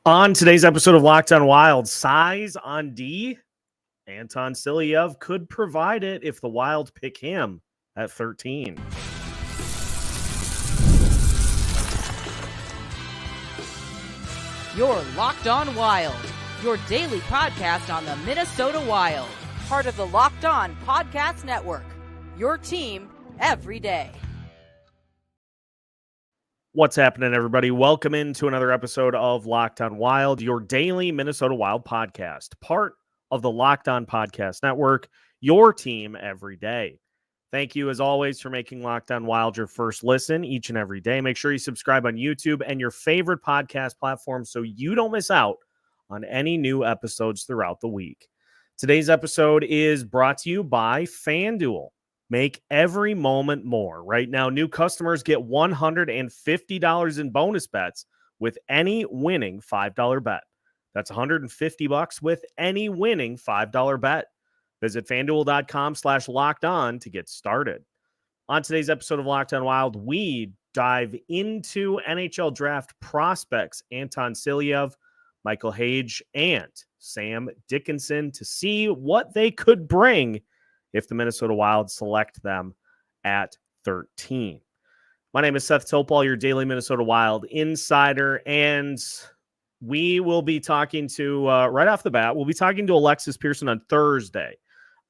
On today's episode of Locked on Wild, size on D, Anton Silayev could provide it if the Wild pick him at 13. You're Locked on Wild, your daily podcast on the Minnesota Wild, part of the Locked on Podcast Network, your team every day. What's happening, everybody? Welcome into another episode of Locked on Wild, your daily Minnesota Wild podcast, part of the Locked on Podcast Network, your team every day. Thank you, as always, for making Locked on Wild your first listen each and every day. Make sure you subscribe on YouTube and your favorite podcast platform so you don't miss out on any new episodes throughout the week. Today's episode is brought to you by FanDuel. Make every moment more. Right now, new customers get $150 in bonus bets with any winning $5 bet. That's $150 with any winning $5 bet. Visit FanDuel.com/lockedon to get started. On today's episode of Locked on Wild, we dive into NHL draft prospects Anton Silayev, Michael Hage, and Sam Dickinson to see what they could bring if the Minnesota Wild select them at 13. My name is Seth Topol, your daily Minnesota Wild insider, and we will be talking to, right off the bat, we'll be talking to Alexis Pearson on Thursday.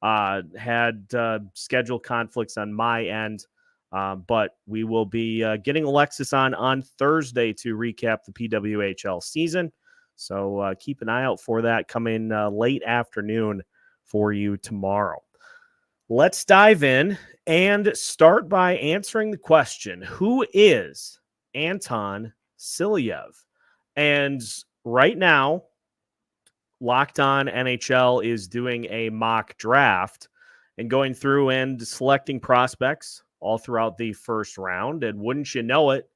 Had schedule conflicts on my end, but we will be getting Alexis on Thursday to recap the PWHL season. So keep an eye out for that coming late afternoon for you tomorrow. Let's dive in and start by answering the question, who is Anton Silayev? And right now, Locked on NHL is doing a mock draft and going through and selecting prospects all throughout the first round. And wouldn't you know it,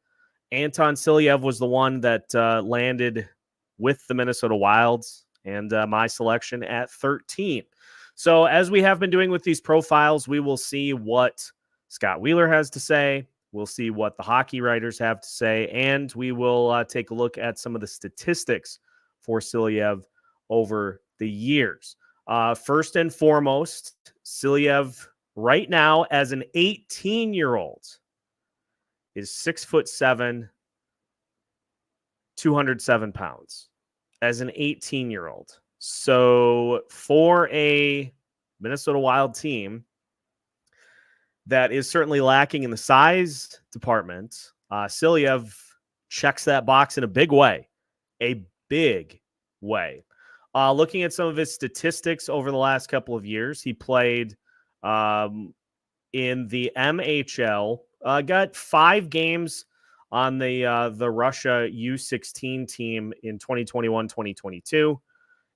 Anton Silayev was the one that landed with the Minnesota Wilds and my selection at 13. So as we have been doing with these profiles, we will see what Scott Wheeler has to say. We'll see what the hockey writers have to say, and we will take a look at some of the statistics for Silayev over the years. First and foremost, Silayev right now as an 18-year-old is 6'7", 207 pounds as an 18-year-old. So for a Minnesota Wild team that is certainly lacking in the size department, Silayev checks that box in a big way. A big way. Looking at some of his statistics over the last couple of years, he played in the MHL, got 5 games on the Russia U16 team in 2021-2022.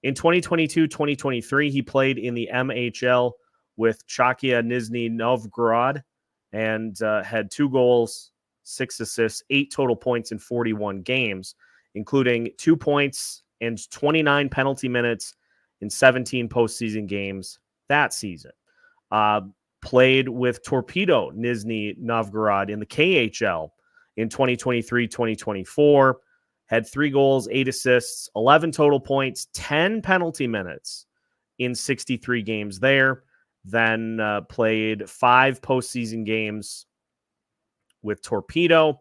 In 2022-2023, he played in the MHL with Chakia Nizhny Novgorod and had 2 goals, 6 assists, 8 total points in 41 games, including 2 points and 29 penalty minutes in 17 postseason games that season. Played with Torpedo Nizhny Novgorod in the KHL in 2023-2024. Had 3 goals, 8 assists, 11 total points, 10 penalty minutes in 63 games there. Then played 5 postseason games with Torpedo.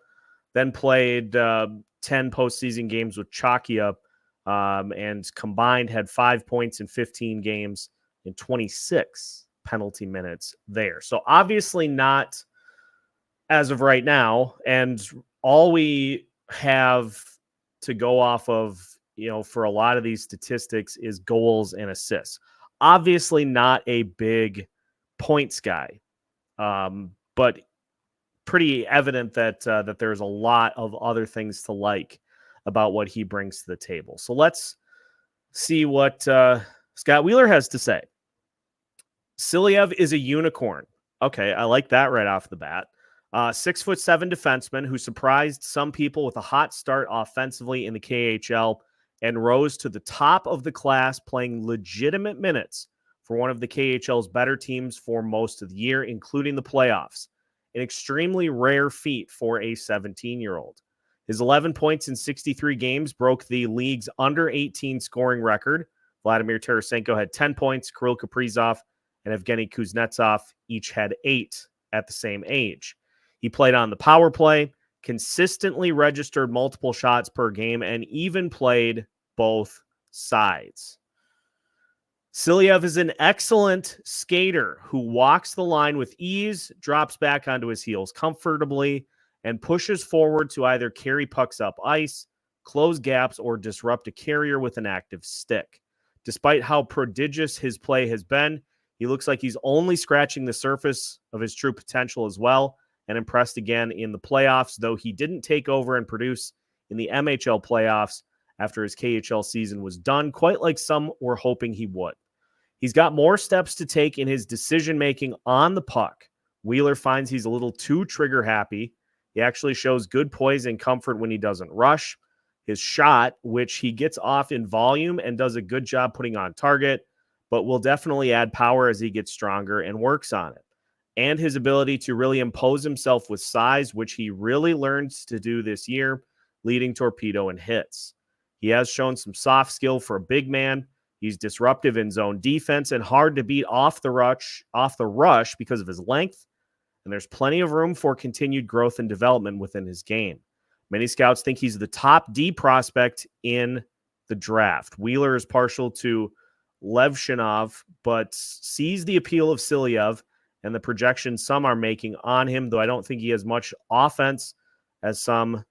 Then played 10 postseason games with Chakia, and combined had 5 points in 15 games and 26 penalty minutes there. So obviously not as of right now. And all we have to go off of, for a lot of these statistics is goals and assists. Obviously not a big points guy, but pretty evident that there's a lot of other things to like about what he brings to the table. So let's see what Scott Wheeler has to say. Silayev is a unicorn. Okay, I like that right off the bat. 6'7" defenseman who surprised some people with a hot start offensively in the KHL and rose to the top of the class, playing legitimate minutes for one of the KHL's better teams for most of the year, including the playoffs. An extremely rare feat for a 17-year-old. His 11 points in 63 games broke the league's under 18 scoring record. Vladimir Tarasenko had 10 points. Kirill Kaprizov and Evgeny Kuznetsov each had 8 at the same age. He played on the power play, consistently registered multiple shots per game, and even played both sides. Silayev is an excellent skater who walks the line with ease, drops back onto his heels comfortably, and pushes forward to either carry pucks up ice, close gaps, or disrupt a carrier with an active stick. Despite how prodigious his play has been, he looks like he's only scratching the surface of his true potential as well, and impressed again in the playoffs, though he didn't take over and produce in the MHL playoffs after his KHL season was done, quite like some were hoping he would. He's got more steps to take in his decision-making on the puck. Wheeler finds he's a little too trigger-happy. He actually shows good poise and comfort when he doesn't rush. His shot, which he gets off in volume and does a good job putting on target, but will definitely add power as he gets stronger and works on it. And his ability to really impose himself with size, which he really learns to do this year, leading torpedo and hits. He has shown some soft skill for a big man. He's disruptive in zone defense and hard to beat off the rush because of his length. And there's plenty of room for continued growth and development within his game. Many scouts think he's the top D prospect in the draft. Wheeler is partial to Levshinov, but sees the appeal of Silayev and the projection some are making on him, though I don't think he has much offense as some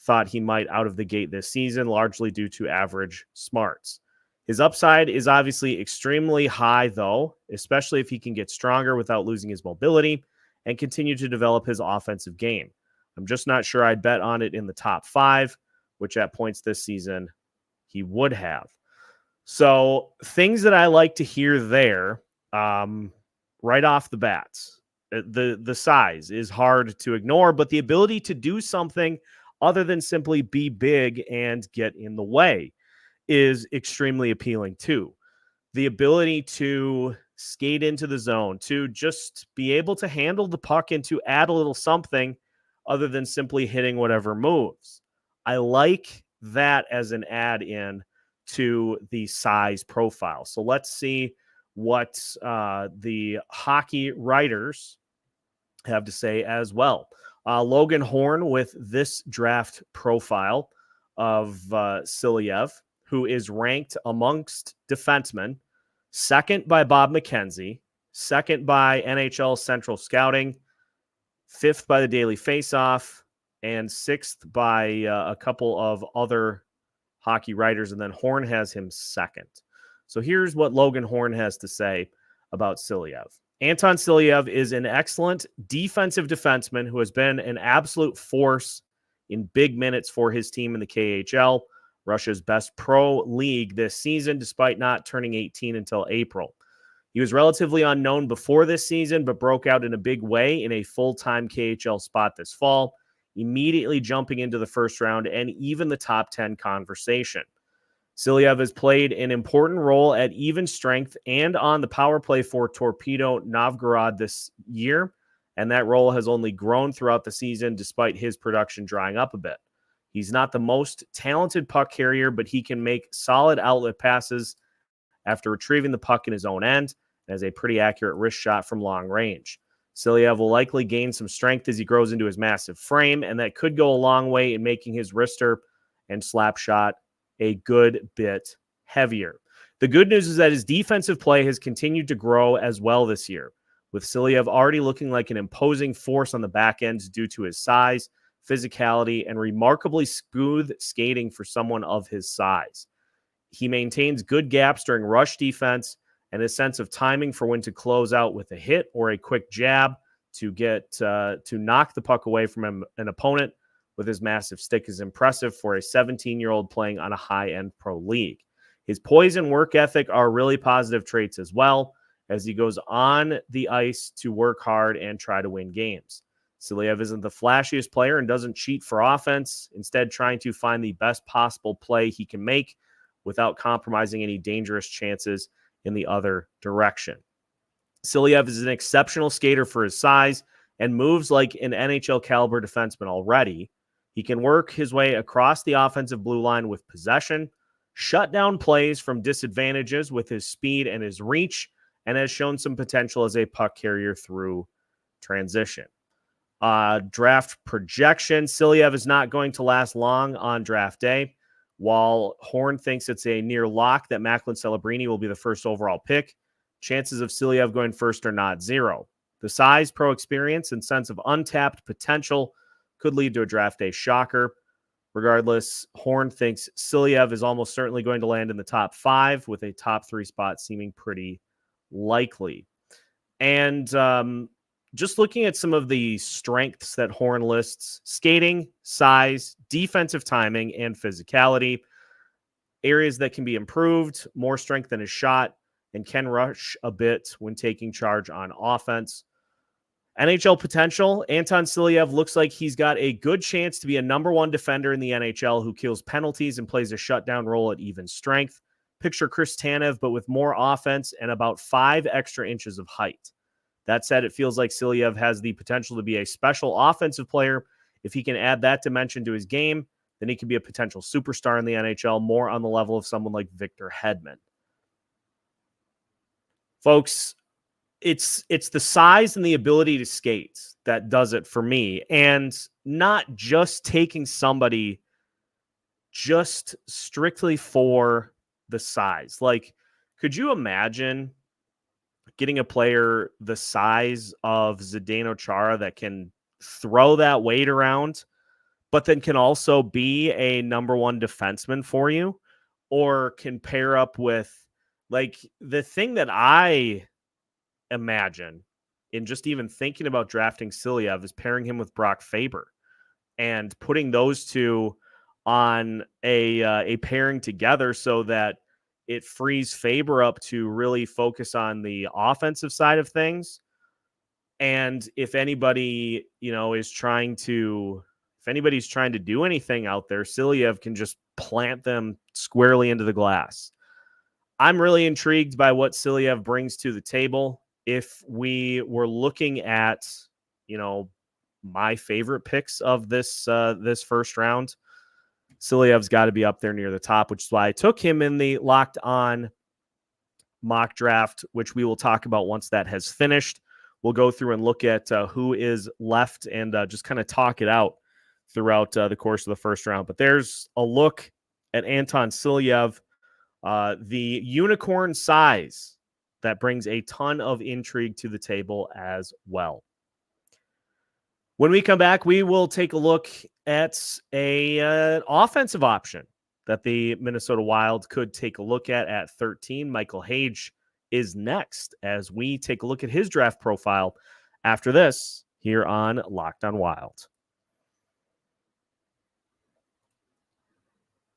thought he might out of the gate this season, largely due to average smarts. His upside is obviously extremely high, though, especially if he can get stronger without losing his mobility and continue to develop his offensive game. I'm just not sure I'd bet on it in the top 5, which at points this season he would have. So things that I like to hear there, right off the bat. The size is hard to ignore, but the ability to do something other than simply be big and get in the way is extremely appealing too. The ability to skate into the zone, to just be able to handle the puck and to add a little something other than simply hitting whatever moves. I like that as an add-in to the size profile. So let's see what the hockey writers have to say as well. Logan Horn with this draft profile of Silayev, who is ranked amongst defensemen, second by Bob McKenzie, second by NHL Central Scouting, fifth by the Daily Faceoff, and sixth by a couple of other hockey writers, and then Horn has him second. So here's what Logan Horn has to say about Silayev. Anton Silayev is an excellent defensive defenseman who has been an absolute force in big minutes for his team in the KHL, Russia's best pro league this season, despite not turning 18 until April. He was relatively unknown before this season, but broke out in a big way in a full-time KHL spot this fall, immediately jumping into the first round and even the top 10 conversation. Silayev has played an important role at even strength and on the power play for Torpedo Novgorod this year, and that role has only grown throughout the season despite his production drying up a bit. He's not the most talented puck carrier, but he can make solid outlet passes after retrieving the puck in his own end and has a pretty accurate wrist shot from long range. Silayev will likely gain some strength as he grows into his massive frame, and that could go a long way in making his wrister and slap shot a good bit heavier. The good news is that his defensive play has continued to grow as well this year, with Silayev already looking like an imposing force on the back end due to his size, physicality, and remarkably smooth skating for someone of his size. He maintains good gaps during rush defense and a sense of timing for when to close out with a hit or a quick jab to get to knock the puck away from an opponent with his massive stick is impressive for a 17-year-old playing on a high-end pro league. His poise and work ethic are really positive traits as well, as he goes on the ice to work hard and try to win games. Silayev isn't the flashiest player and doesn't cheat for offense, instead trying to find the best possible play he can make without compromising any dangerous chances in the other direction. Silayev is an exceptional skater for his size and moves like an NHL caliber defenseman already. He can work his way across the offensive blue line with possession, shut down plays from disadvantages with his speed and his reach, and has shown some potential as a puck carrier through transition. Draft projection, Silayev is not going to last long on draft day. While Horn thinks it's a near lock that Macklin Celebrini will be the first overall pick, chances of Silayev going first are not zero. The size, pro experience, and sense of untapped potential could lead to a draft day shocker. Regardless, Horn thinks Silayev is almost certainly going to land in the top 5, with a top 3 spot seeming pretty likely. And just looking at some of the strengths that Horn lists: skating, size, defensive timing, and physicality. Areas that can be improved: more strength in his shot, and can rush a bit when taking charge on offense. NHL potential: Anton Silayev looks like he's got a good chance to be a number 1 defender in the NHL who kills penalties and plays a shutdown role at even strength. Picture Chris Tanev, but with more offense and about 5 extra inches of height. That said, it feels like Silayev has the potential to be a special offensive player. If he can add that dimension to his game, then he can be a potential superstar in the NHL, more on the level of someone like Victor Hedman. Folks, it's the size and the ability to skate that does it for me, and not just taking somebody just strictly for the size. Like, could you imagine getting a player the size of Zdeno Chara that can throw that weight around, but then can also be a number 1 defenseman for you, or can pair up with, like, the thing that I imagine in just even thinking about drafting Silayev is pairing him with Brock Faber and putting those two on a pairing together so that it frees Faber up to really focus on the offensive side of things. And if anybody, is trying to do anything out there, Silayev can just plant them squarely into the glass. I'm really intrigued by what Silayev brings to the table. If we were looking at, my favorite picks of this first round, Silayev's got to be up there near the top, which is why I took him in the Locked On mock draft, which we will talk about once that has finished. We'll go through and look at who is left and just kind of talk it out throughout the course of the first round. But there's a look at Anton Silayev, the unicorn size that brings a ton of intrigue to the table as well. When we come back, we will take a look at an offensive option that the Minnesota Wild could take a look at 13. Michael Hage is next as we take a look at his draft profile after this here on Locked On Wild.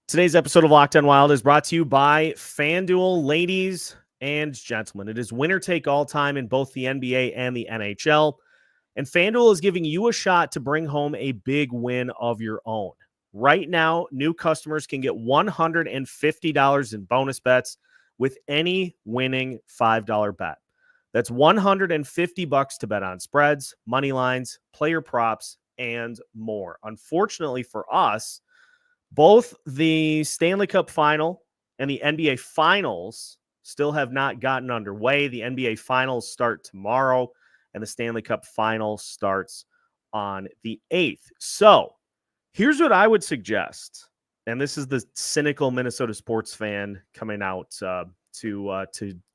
Today's episode of Locked On Wild is brought to you by FanDuel. Ladies and gentlemen, it is winner take all time in both the NBA and the NHL. And FanDuel is giving you a shot to bring home a big win of your own. Right now, new customers can get $150 in bonus bets with any winning $5 bet. That's $150 to bet on spreads, money lines, player props, and more. Unfortunately for us, both the Stanley Cup Final and the NBA Finals still have not gotten underway. The NBA Finals start tomorrow, and the Stanley Cup Final starts on the 8th. So here's what I would suggest, and this is the cynical Minnesota sports fan coming out to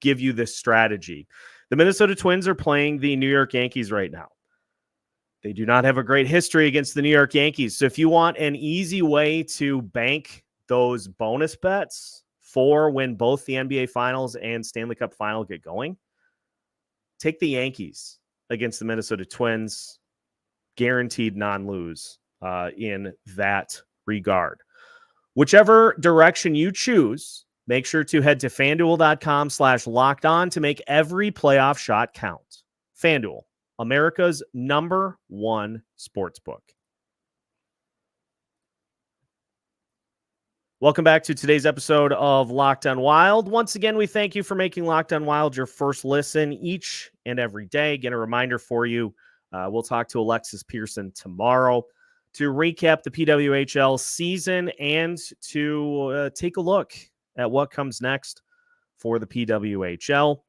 give you this strategy. The Minnesota Twins are playing the New York Yankees right now. They do not have a great history against the New York Yankees. So if you want an easy way to bank those bonus bets for when both the NBA Finals and Stanley Cup Final get going, take the Yankees against the Minnesota Twins. Guaranteed non-lose in that regard. Whichever direction you choose, make sure to head to FanDuel.com/lockedon to make every playoff shot count. FanDuel, America's #1 sportsbook. Welcome back to today's episode of Locked On Wild. Once again, we thank you for making Locked On Wild your first listen each and every day. Again, a reminder for you, we'll talk to Alexis Pearson tomorrow to recap the PWHL season and to take a look at what comes next for the PWHL.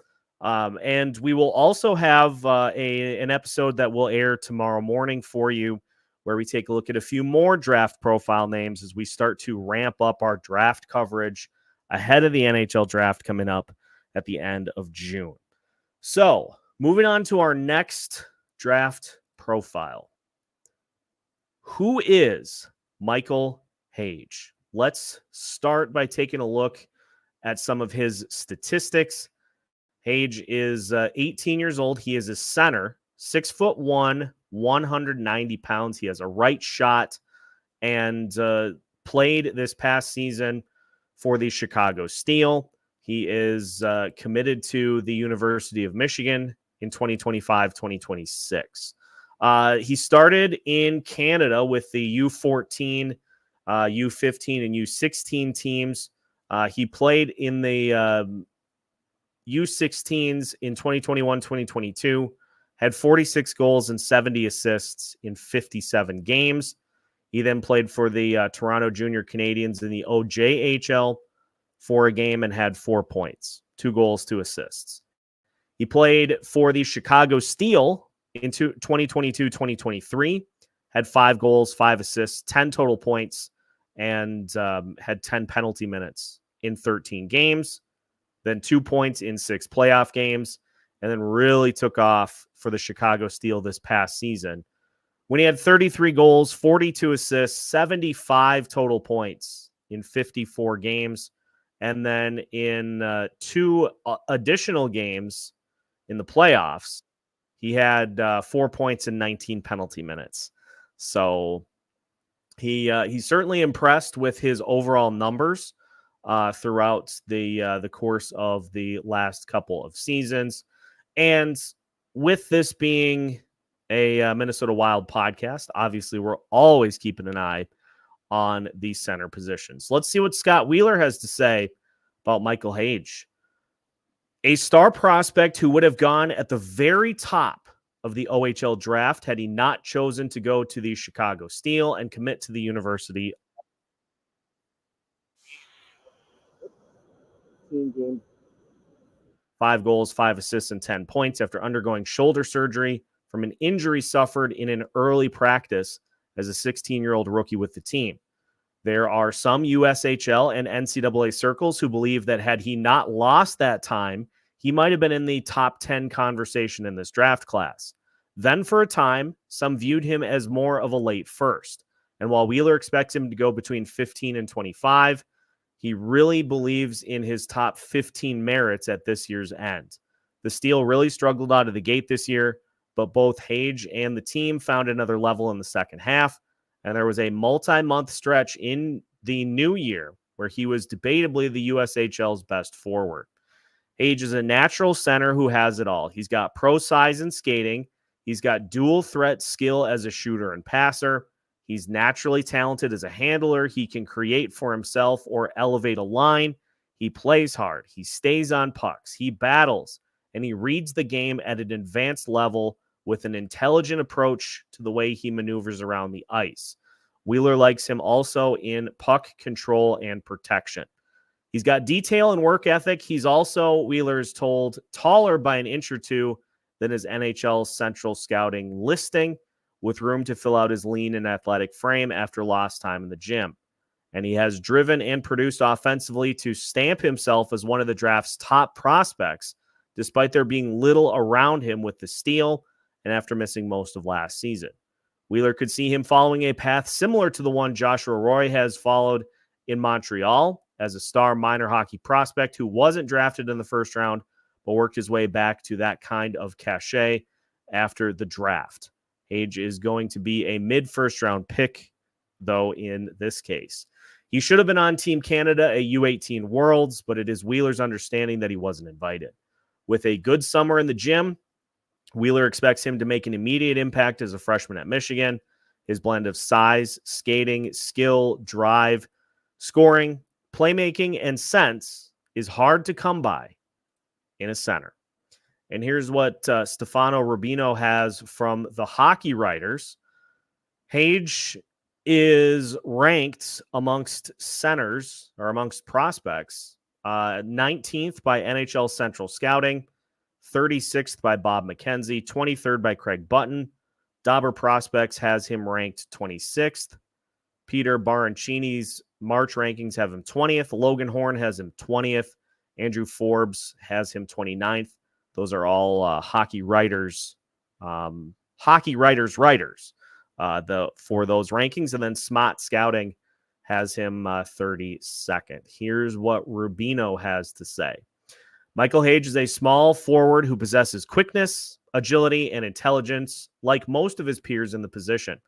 And we will also have an episode that will air tomorrow morning for you, where we take a look at a few more draft profile names as we start to ramp up our draft coverage ahead of the NHL draft coming up at the end of June. So, moving on to our next draft profile. Who is Michael Hage? Let's start by taking a look at some of his statistics. Hage is 18 years old. He is a center, 6'1", 190 pounds. He has a right shot and played this past season for the Chicago Steel. He is committed to the University of Michigan in 2025-2026. He started in Canada with the U14, U15, and U16 teams. He played in the U16s in 2021-2022, had 46 goals and 70 assists in 57 games. He then played for the Toronto Junior Canadiens in the OJHL for a game and had 4 points, 2 goals, 2 assists. He played for the Chicago Steel in 2022-2023, had 5 goals, 5 assists, 10 total points, and had 10 penalty minutes in 13 games, then 2 points in 6 playoff games, and then really took off for the Chicago Steel this past season when he had 33 goals, 42 assists, 75 total points in 54 games. And then in 2 additional games in the playoffs, he had 4 points and 19 penalty minutes. So he's certainly impressed with his overall numbers throughout the course of the last couple of seasons. And with this being a Minnesota Wild podcast, obviously we're always keeping an eye on the center positions. Let's see what Scott Wheeler has to say about Michael Hage, a star prospect who would have gone at the very top of the OHL draft had he not chosen to go to the Chicago Steel and commit to the University. 5 goals, 5 assists, and 10 points after undergoing shoulder surgery from an injury suffered in an early practice as a 16-year-old rookie with the team. There are some USHL and NCAA circles who believe that had he not lost that time, he might have been in the top 10 conversation in this draft class. Then for a time, some viewed him as more of a late first. And while Wheeler expects him to go between 15 and 25, he really believes in his top 15 merits at this year's end. The Steel really struggled out of the gate this year, but both Hage and the team found another level in the second half, and there was a multi-month stretch in the new year where he was debatably the USHL's best forward. Hage is a natural center who has it all. He's got pro size and skating. He's got dual threat skill as a shooter and passer. He's naturally talented as a handler. He can create for himself or elevate a line. He plays hard. He stays on pucks. He battles, and he reads the game at an advanced level with an intelligent approach to the way he maneuvers around the ice. Wheeler likes him also in puck control and protection. He's got detail and work ethic. He's also, Wheeler's told, taller by an inch or two than his NHL Central Scouting listing, with room to fill out his lean and athletic frame after lost time in the gym. And he has driven and produced offensively to stamp himself as one of the draft's top prospects, despite there being little around him with the Steel and after missing most of last season. Wheeler could see him following a path similar to the one Joshua Roy has followed in Montreal as a star minor hockey prospect who wasn't drafted in the first round, but worked his way back to that kind of cachet after the draft. Hage is going to be a mid-first round pick, though, in this case. He should have been on Team Canada at U18 Worlds, but it is Wheeler's understanding that he wasn't invited. With a good summer in the gym, Wheeler expects him to make an immediate impact as a freshman at Michigan. His blend of size, skating, skill, drive, scoring, playmaking, and sense is hard to come by in a center. And here's what Stefano Rubino has from the Hockey Writers. Hage is ranked amongst centers or amongst prospects 19th by NHL Central Scouting, 36th by Bob McKenzie, 23rd by Craig Button. Dauber Prospects has him ranked 26th. Peter Barancini's March rankings have him 20th. Logan Horn has him 20th. Andrew Forbes has him 29th. Those are all hockey writers for those rankings. And then Smot Scouting has him 32nd. Here's what Rubino has to say. Michael Hage is a small forward who possesses quickness, agility, and intelligence like most of his peers in the position.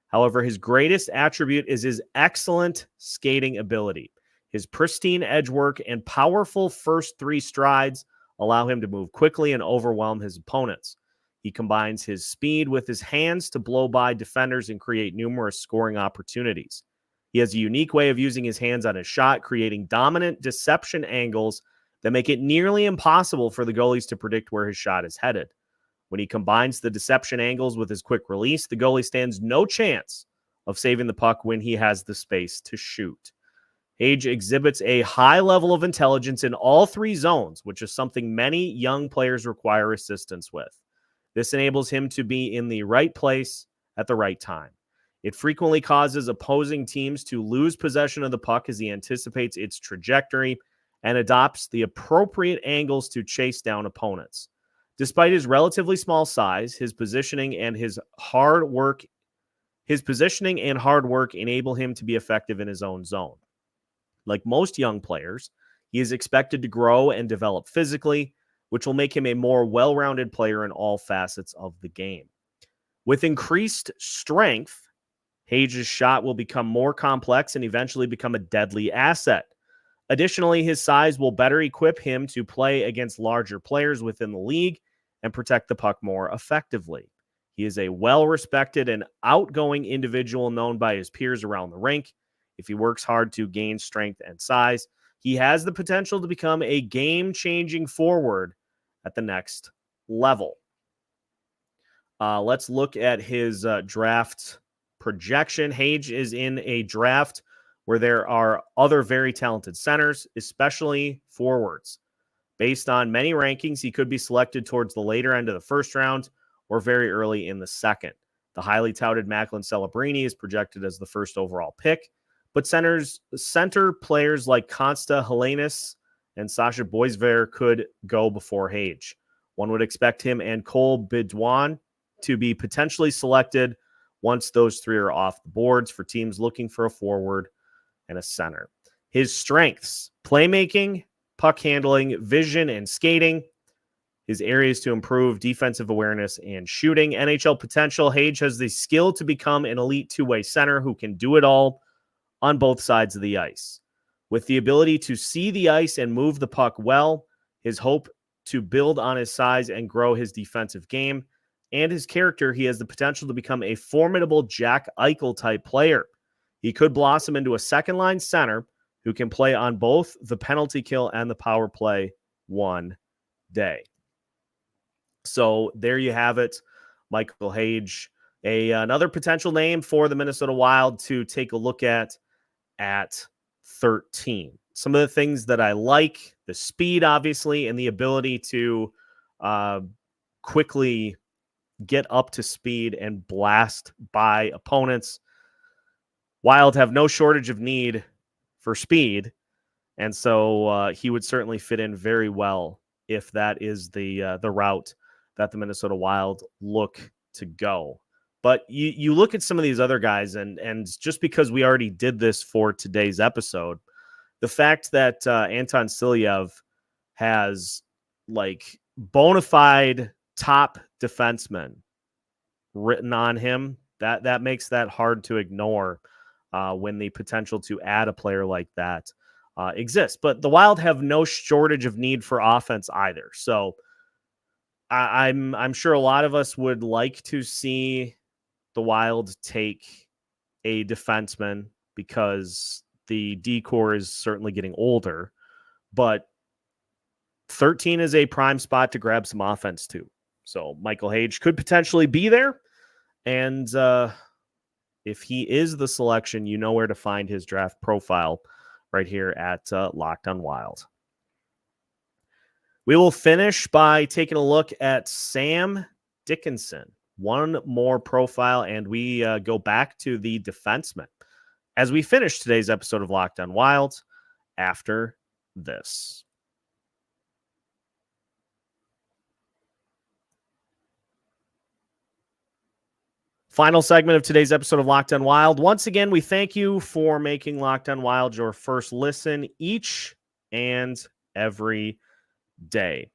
However, his greatest attribute is his excellent skating ability. His pristine edge work and powerful first three strides allow him to move quickly and overwhelm his opponents. He combines his speed with his hands to blow by defenders and create numerous scoring opportunities. He has a unique way of using his hands on his shot, creating dominant deception angles that make it nearly impossible for the goalies to predict where his shot is headed. When he combines the deception angles with his quick release, the goalie stands no chance of saving the puck when he has the space to shoot. Hage exhibits a high level of intelligence in all three zones, which is something many young players require assistance with. This enables him to be in the right place at the right time. It frequently causes opposing teams to lose possession of the puck as he anticipates its trajectory and adopts the appropriate angles to chase down opponents. Despite his relatively small size, his positioning and hard work enable him to be effective in his own zone. Like most young players, he is expected to grow and develop physically, which will make him a more well-rounded player in all facets of the game. With increased strength, Hage's shot will become more complex and eventually become a deadly asset. Additionally, his size will better equip him to play against larger players within the league and protect the puck more effectively. He is a well-respected and outgoing individual known by his peers around the rink. If he works hard to gain strength and size, he has the potential to become a game-changing forward at the next level. Let's look at his draft projection. Hage is in a draft where there are other very talented centers, especially forwards. Based on many rankings, he could be selected towards the later end of the first round or very early in the second. The highly touted Macklin Celebrini is projected as the first overall pick, but center players like Konsta Helenius and Sasha Boisver could go before Hage. One would expect him and Cole Bidouin to be potentially selected once those three are off the boards for teams looking for a forward and a center. His strengths: playmaking, puck handling, vision, and skating. His areas to improve: defensive awareness and shooting. NHL potential: Hage has the skill to become an elite two-way center who can do it all on both sides of the ice. With the ability to see the ice and move the puck well, his hope to build on his size and grow his defensive game, and his character, he has the potential to become a formidable Jack Eichel-type player. He could blossom into a second-line center who can play on both the penalty kill and the power play one day. So there you have it, Michael Hage, another potential name for the Minnesota Wild to take a look at 13. Some of the things that I like: the speed, obviously, and the ability to quickly get up to speed and blast by opponents. Wild have no shortage of need for speed, and so he would certainly fit in very well if that is the route that the Minnesota Wild look to go. But you look at some of these other guys, and just because we already did this for today's episode, the fact that Anton Silayev has like bona fide top defenseman written on him, that makes that hard to ignore when the potential to add a player like that exists. But the Wild have no shortage of need for offense either. So I'm sure a lot of us would like to see the Wild take a defenseman because the D-core is certainly getting older, but 13 is a prime spot to grab some offense too. So Michael Hage could potentially be there. And if he is the selection, you know where to find his draft profile right here at Locked On Wild. We will finish by taking a look at Sam Dickinson. One more profile, and we go back to the defenseman as we finish today's episode of Locked On Wild after this. Final segment of today's episode of Locked On Wild. Once again, we thank you for making Locked On Wild your first listen each and every day.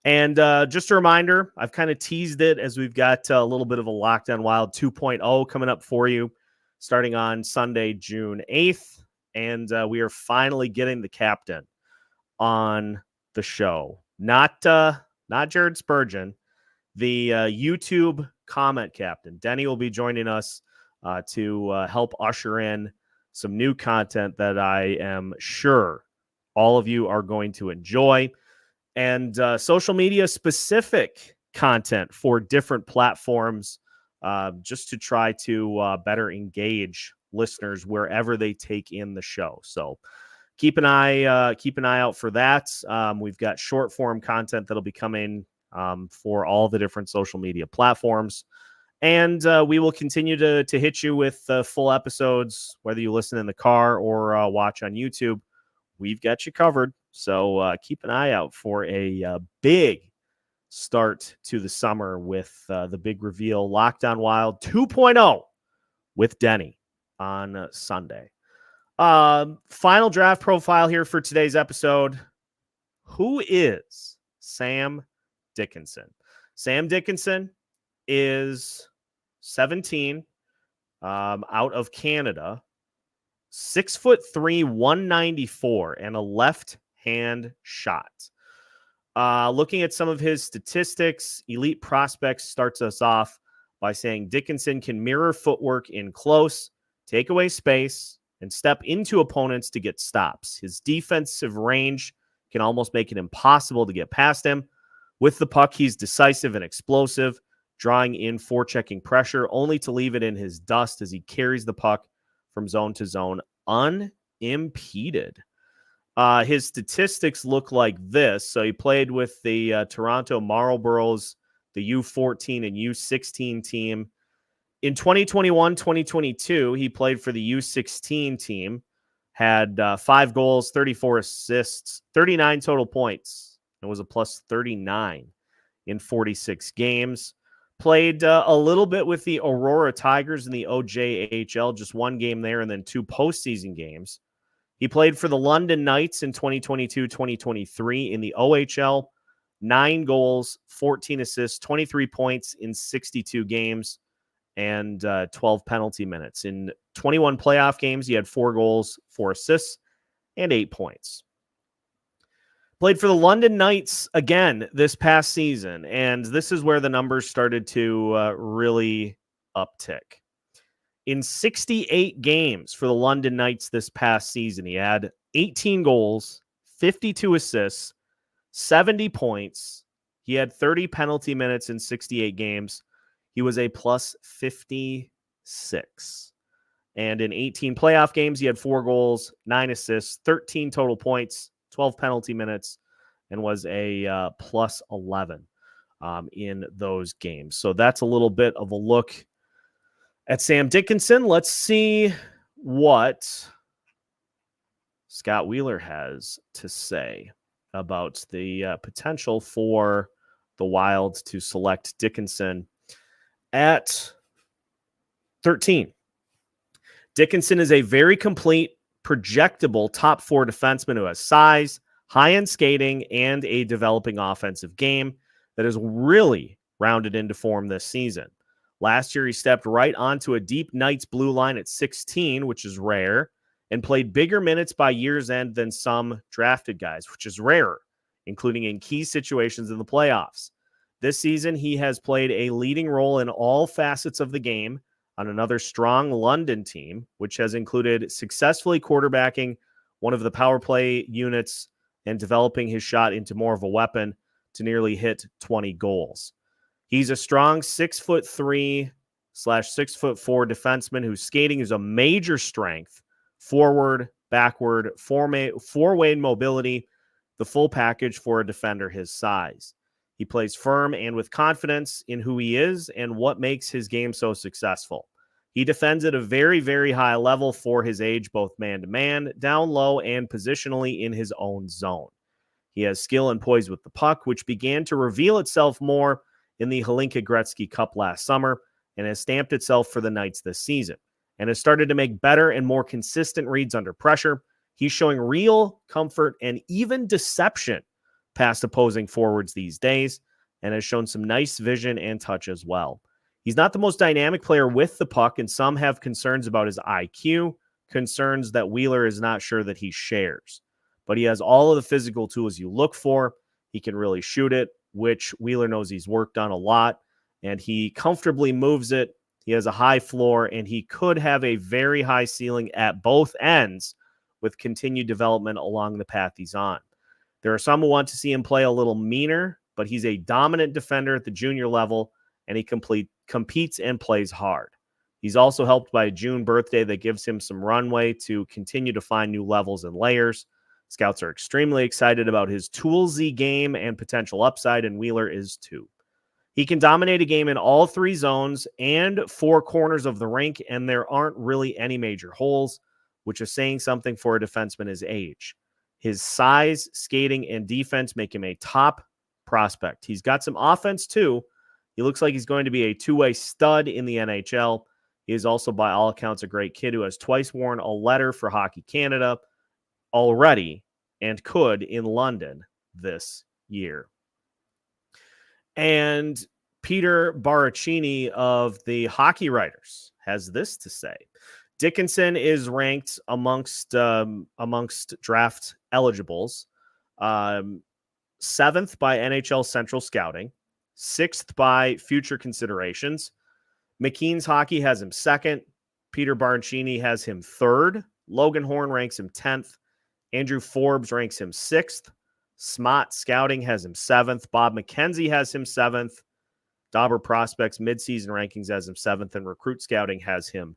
And just a reminder, I've kind of teased it as we've got a little bit of a Locked On Wild 2.0 coming up for you starting on Sunday, June 8th. And we are finally getting the captain on the show. Not Jared Spurgeon, the YouTube comment captain. Denny will be joining us to help usher in some new content that I am sure all of you are going to enjoy. And social media specific content for different platforms just to try to better engage listeners wherever they take in the show. So keep an eye out for that. We've got short form content that'll be coming for all the different social media platforms. And we will continue to hit you with full episodes, whether you listen in the car or watch on YouTube. We've got you covered. So keep an eye out for a big start to the summer with the big reveal, Locked On Wild 2.0 with Denny on Sunday. Final draft profile here for today's episode. Who is Sam Dickinson? Sam Dickinson is 17, out of Canada, 6'3", 194, and a left-hand shot. Looking at some of his statistics, Elite Prospects starts us off by saying Dickinson can mirror footwork in close, take away space, and step into opponents to get stops. His defensive range can almost make it impossible to get past him. With the puck, he's decisive and explosive, drawing in forechecking pressure, only to leave it in his dust as he carries the puck from zone to zone unimpeded. His statistics look like this. So he played with the Toronto Marlboros, the U14 and U16 team. In 2021-2022, he played for the U16 team, had 5 goals, 34 assists, 39 total points, and was a plus 39 in 46 games. Played a little bit with the Aurora Tigers in the OJHL, just 1 game there and then 2 postseason games. He played for the London Knights in 2022-2023 in the OHL, 9 goals, 14 assists, 23 points in 62 games, and 12 penalty minutes. In 21 playoff games, he had 4 goals, 4 assists, and 8 points. Played for the London Knights again this past season, and this is where the numbers started to really uptick. In 68 games for the London Knights this past season, he had 18 goals, 52 assists, 70 points. He had 30 penalty minutes in 68 games. He was a plus 56. And in 18 playoff games, he had 4 goals, 9 assists, 13 total points, 12 penalty minutes, and was a plus 11 in those games. So that's a little bit of a look at Sam Dickinson. Let's see what Scott Wheeler has to say about the potential for the Wild to select Dickinson at 13. Dickinson is a very complete, projectable top 4 defenseman who has size, high-end skating, and a developing offensive game that is really rounded into form this season. Last year, he stepped right onto a deep Knights blue line at 16, which is rare, and played bigger minutes by year's end than some drafted guys, which is rarer, including in key situations in the playoffs. This season, he has played a leading role in all facets of the game on another strong London team, which has included successfully quarterbacking one of the power play units and developing his shot into more of a weapon to nearly hit 20 goals. He's a strong 6'3", 6'4" defenseman whose skating is a major strength, forward, backward, four-way mobility, the full package for a defender his size. He plays firm and with confidence in who he is and what makes his game so successful. He defends at a very, very high level for his age, both man-to-man, down low, and positionally in his own zone. He has skill and poise with the puck, which began to reveal itself more in the Hlinka Gretzky Cup last summer and has stamped itself for the Knights this season and has started to make better and more consistent reads under pressure. He's showing real comfort and even deception past opposing forwards these days and has shown some nice vision and touch as well. He's not the most dynamic player with the puck, and some have concerns about his IQ, concerns that Wheeler is not sure that he shares. But he has all of the physical tools you look for. He can really shoot it, which Wheeler knows he's worked on a lot, and he comfortably moves it. He has a high floor, and he could have a very high ceiling at both ends with continued development along the path he's on. There are some who want to see him play a little meaner, but he's a dominant defender at the junior level, and he competes and plays hard. He's also helped by a June birthday that gives him some runway to continue to find new levels and layers. Scouts are extremely excited about his toolsy game and potential upside, and Wheeler is too. He can dominate a game in all three zones and four corners of the rink, and there aren't really any major holes, which is saying something for a defenseman his age. His size, skating, and defense make him a top prospect. He's got some offense too. He looks like he's going to be a two-way stud in the NHL. He is also, by all accounts, a great kid who has twice worn a letter for Hockey Canada already and could in London this year. And Peter Baracchini of the Hockey Writers has this to say. Dickinson is ranked amongst draft eligibles, 7th by NHL Central Scouting, 6th by Future Considerations. McKean's Hockey has him 2nd. Peter Baracchini has him 3rd. Logan Horn ranks him 10th. Andrew Forbes ranks him 6th. Smott Scouting has him 7th. Bob McKenzie has him 7th. Dauber Prospects midseason rankings has him 7th, and Recruit Scouting has him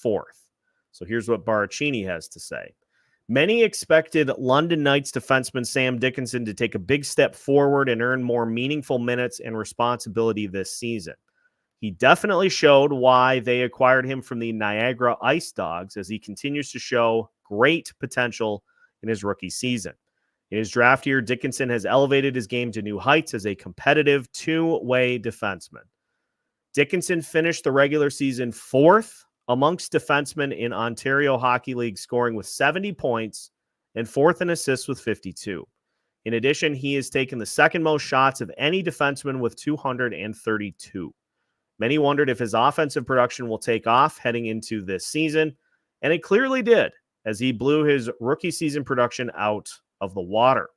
4th. So here's what Baracchini has to say. Many expected London Knights defenseman Sam Dickinson to take a big step forward and earn more meaningful minutes and responsibility this season. He definitely showed why they acquired him from the Niagara Ice Dogs, as he continues to show great potential in his rookie season. In his draft year, Dickinson has elevated his game to new heights as a competitive two-way defenseman. Dickinson finished the regular season 4th amongst defensemen in Ontario Hockey League, scoring with 70 points and 4th in assists with 52. In addition, he has taken the second most shots of any defenseman with 232. Many wondered if his offensive production will take off heading into this season, and it clearly did, as he blew his rookie season production out of the water.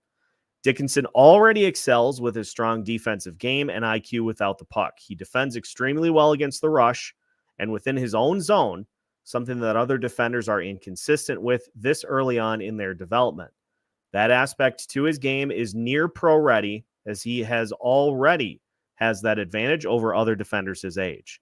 Dickinson already excels with his strong defensive game and IQ without the puck. He defends extremely well against the rush and within his own zone, something that other defenders are inconsistent with this early on in their development. That aspect to his game is near pro ready, as he has that advantage over other defenders his age.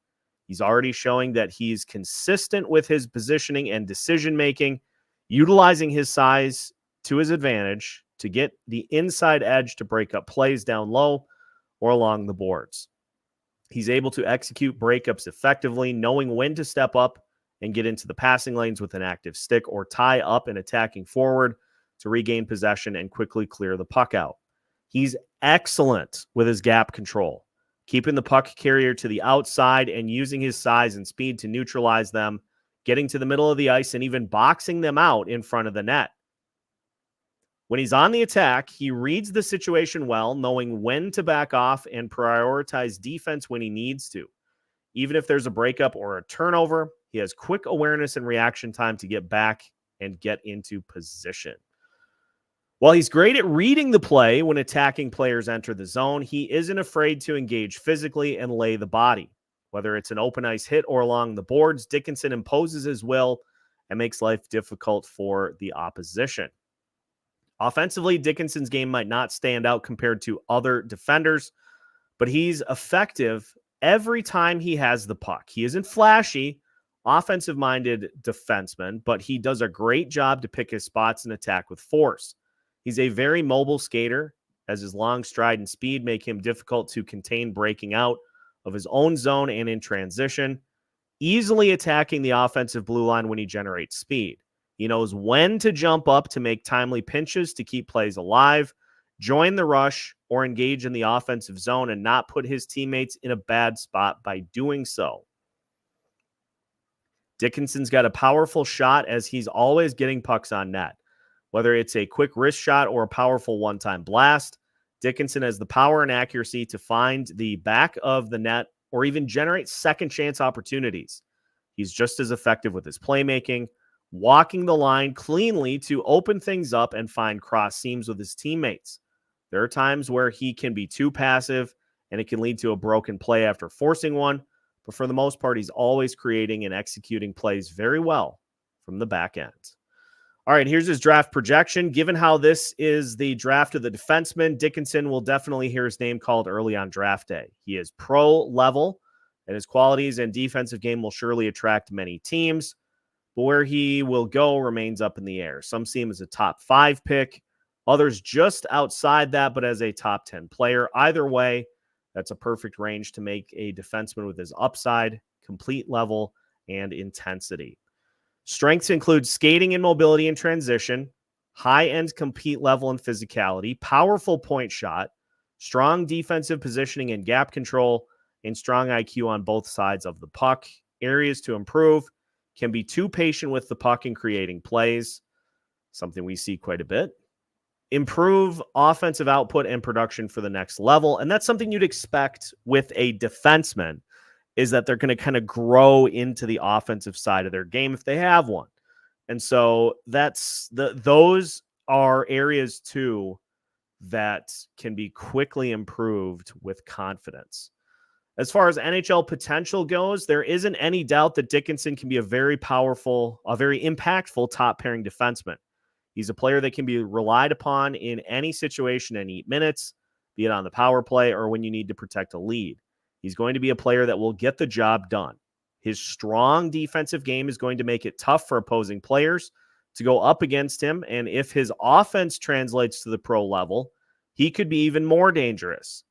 He's already showing that he's consistent with his positioning and decision-making, utilizing his size to his advantage to get the inside edge to break up plays down low or along the boards. He's able to execute breakups effectively, knowing when to step up and get into the passing lanes with an active stick or tie up an attacking forward to regain possession and quickly clear the puck out. He's excellent with his gap control, keeping the puck carrier to the outside and using his size and speed to neutralize them, getting to the middle of the ice and even boxing them out in front of the net. When he's on the attack, he reads the situation well, knowing when to back off and prioritize defense when he needs to. Even if there's a breakup or a turnover, he has quick awareness and reaction time to get back and get into position. While he's great at reading the play when attacking players enter the zone, he isn't afraid to engage physically and lay the body. Whether it's an open ice hit or along the boards, Dickinson imposes his will and makes life difficult for the opposition. Offensively, Dickinson's game might not stand out compared to other defenders, but he's effective every time he has the puck. He isn't flashy, offensive-minded defenseman, but he does a great job to pick his spots and attack with force. He's a very mobile skater, as his long stride and speed make him difficult to contain breaking out of his own zone and in transition, easily attacking the offensive blue line when he generates speed. He knows when to jump up to make timely pinches to keep plays alive, join the rush, or engage in the offensive zone and not put his teammates in a bad spot by doing so. Dickinson's got a powerful shot as he's always getting pucks on net. Whether it's a quick wrist shot or a powerful one-time blast, Dickinson has the power and accuracy to find the back of the net or even generate second chance opportunities. He's just as effective with his playmaking, walking the line cleanly to open things up and find cross seams with his teammates. There are times where he can be too passive and it can lead to a broken play after forcing one, but for the most part, he's always creating and executing plays very well from the back end. All right, here's his draft projection. Given how this is the draft of the defenseman, Dickinson will definitely hear his name called early on draft day. He is pro level, and his qualities and defensive game will surely attract many teams, but where he will go remains up in the air. Some see him as a top 5 pick, others just outside that, but as a top 10 player. Either way, that's a perfect range to make a defenseman with his upside, complete level, and intensity. Strengths include skating and mobility in transition, high-end compete level and physicality, powerful point shot, strong defensive positioning and gap control, and strong IQ on both sides of the puck. Areas to improve: can be too patient with the puck in creating plays, something we see quite a bit. Improve offensive output and production for the next level, and that's something you'd expect with a defenseman, is that they're going to kind of grow into the offensive side of their game if they have one. And so those are areas too that can be quickly improved with confidence. As far as NHL potential goes, there isn't any doubt that Dickinson can be a very powerful, a very impactful top pairing defenseman. He's a player that can be relied upon in any situation and eat minutes, be it on the power play or when you need to protect a lead. He's going to be a player that will get the job done. His strong defensive game is going to make it tough for opposing players to go up against him, and if his offense translates to the pro level, he could be even more dangerous.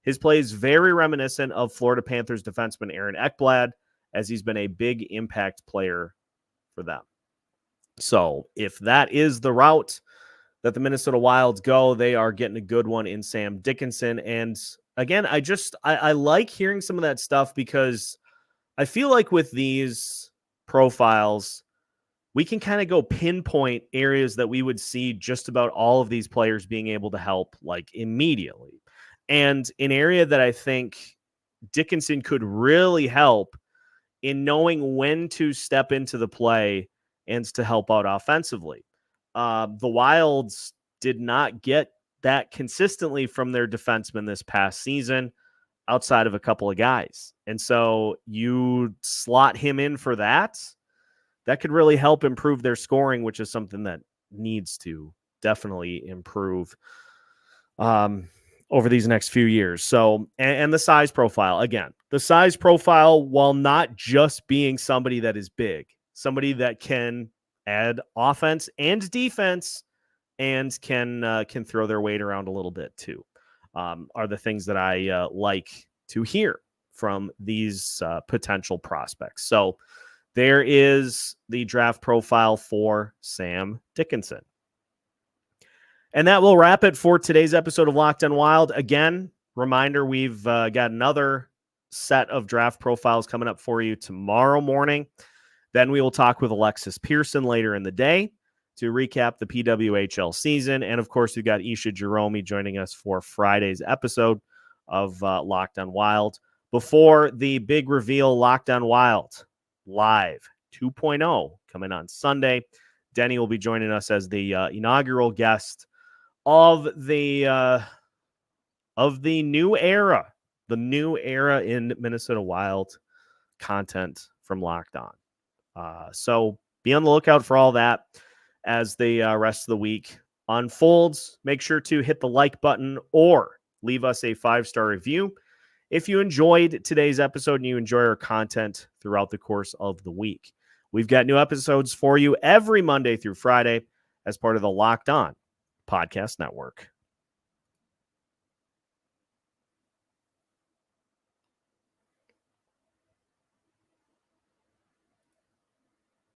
His play is very reminiscent of Florida Panthers defenseman Aaron Ekblad, as he's been a big impact player for them. So if that is the route that the Minnesota Wilds go, they are getting a good one in Sam Dickinson. And again, I like hearing some of that stuff because I feel like with these profiles, we can kind of go pinpoint areas that we would see just about all of these players being able to help like immediately. And an area that I think Dickinson could really help in knowing when to step into the play and to help out offensively. The Wilds did not get that consistently from their defensemen this past season outside of a couple of guys. And so you slot him in for that. That could really help improve their scoring, which is something that needs to definitely improve over these next few years. So, and the size profile, again, the size profile, while not just being somebody that is big, somebody that can add offense and defense and can throw their weight around a little bit too, are the things that I like to hear from these potential prospects. So there is the draft profile for Sam Dickinson. And that will wrap it for today's episode of Locked on Wild. Again, reminder, we've got another set of draft profiles coming up for you tomorrow morning. Then we will talk with Alexis Pearson later in the day to recap the PWHL season. And of course, we've got Isha Jerome joining us for Friday's episode of Locked on Wild. Before the big reveal, Locked on Wild Live 2.0 coming on Sunday. Denny will be joining us as the inaugural guest of the new era, in Minnesota Wild content from Locked On. So be on the lookout for all that as the rest of the week unfolds. Make sure to hit the like button or leave us a 5-star review if you enjoyed today's episode and you enjoy our content throughout the course of the week. We've got new episodes for you every Monday through Friday as part of the Locked On Podcast Network.